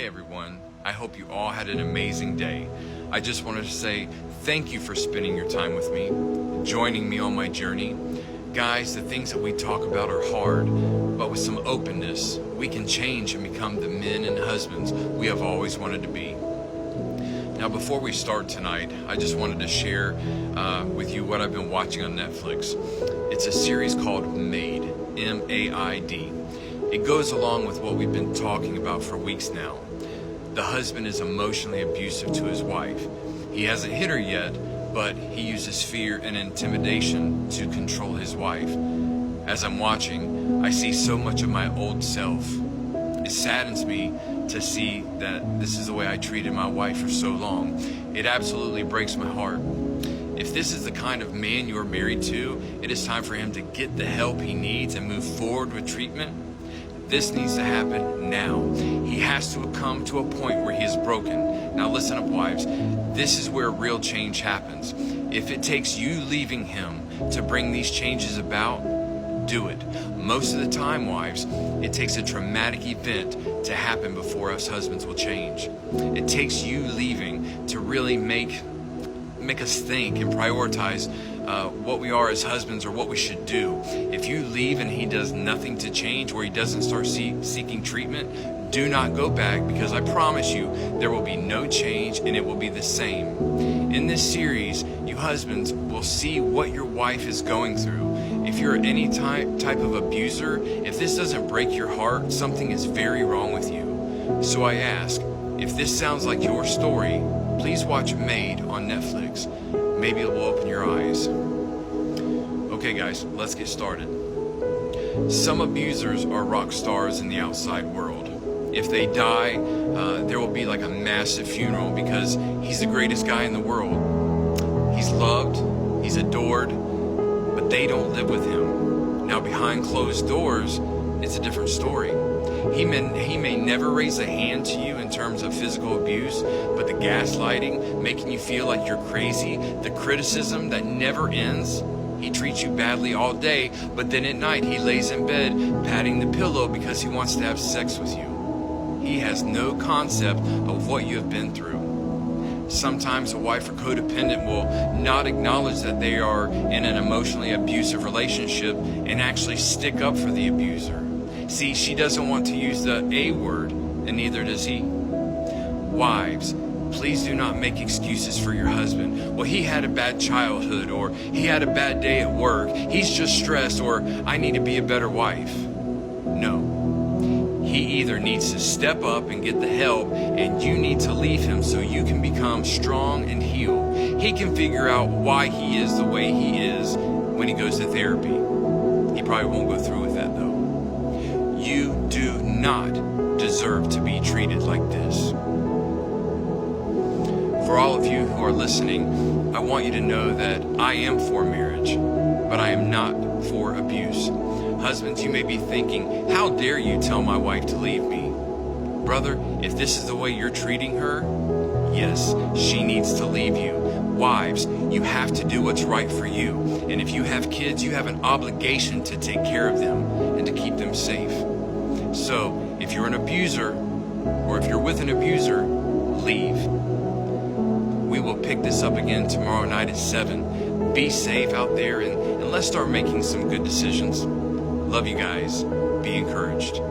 Hey everyone, I hope you all had an amazing day. I just wanted to say thank you for spending your time with me, joining me on my journey. Guys, the things that we talk about are hard, but with some openness, we can change and become the men and husbands we have always wanted to be. Now, before we start tonight, I just wanted to share with you what I've been watching on Netflix. It's a series called Maid, M-A-I-D. It goes along with what we've been talking about for weeks now. The husband is emotionally abusive to his wife. He hasn't hit her yet, but he uses fear and intimidation to control his wife. As I'm watching, I see so much of my old self. It saddens me to see that this is the way I treated my wife for so long. It absolutely breaks my heart. If this is the kind of man you're married to, it is time for him to get the help he needs and move forward with treatment. This needs to happen now. He has to come to a point where he is broken. Now listen up, wives. This is where real change happens. If it takes you leaving him to bring these changes about, do it. Most of the time, wives, it takes a traumatic event to happen before us husbands will change. It takes you leaving to really make us think and prioritize what we are as husbands or what we should do. If you leave and he does nothing to change, or he doesn't start seeking treatment, do not go back, because I promise you there will be no change and it will be the same. In this series, you husbands will see what your wife is going through. If you're any type of abuser, if this doesn't break your heart, something is very wrong with you. So I ask, if this sounds like your story, please watch Maid on Netflix. Maybe it will open your eyes. Okay guys, let's get started. Some abusers are rock stars in the outside world. If they die, there will be like a massive funeral because he's the greatest guy in the world. He's loved, he's adored, but they don't live with him. Now behind closed doors, it's a different story. He may never raise a hand to you in terms of physical abuse, but the gaslighting, making you feel like you're crazy, the criticism that never ends, he treats you badly all day, but then at night he lays in bed patting the pillow because he wants to have sex with you. He has no concept of what you have been through. Sometimes a wife or codependent will not acknowledge that they are in an emotionally abusive relationship and actually stick up for the abuser. See, she doesn't want to use the A word, and neither does he. Wives, please do not make excuses for your husband. Well, he had a bad childhood, or he had a bad day at work, he's just stressed, or I need to be a better wife. No. He either needs to step up and get the help, and you need to leave him so you can become strong and heal. He can figure out why he is the way he is when he goes to therapy. He probably won't go through with that though. You do not deserve to be treated like this. For all of you who are listening, I want you to know that I am for marriage, but I am not for abuse. Husbands, you may be thinking, how dare you tell my wife to leave me? Brother, if this is the way you're treating her, yes, she needs to leave you. Wives, you have to do what's right for you. And if you have kids, you have an obligation to take care of them and to keep them safe. So, if you're an abuser, or if you're with an abuser, leave. We will pick this up again tomorrow night at 7. Be safe out there, and let's start making some good decisions. Love you guys. Be encouraged.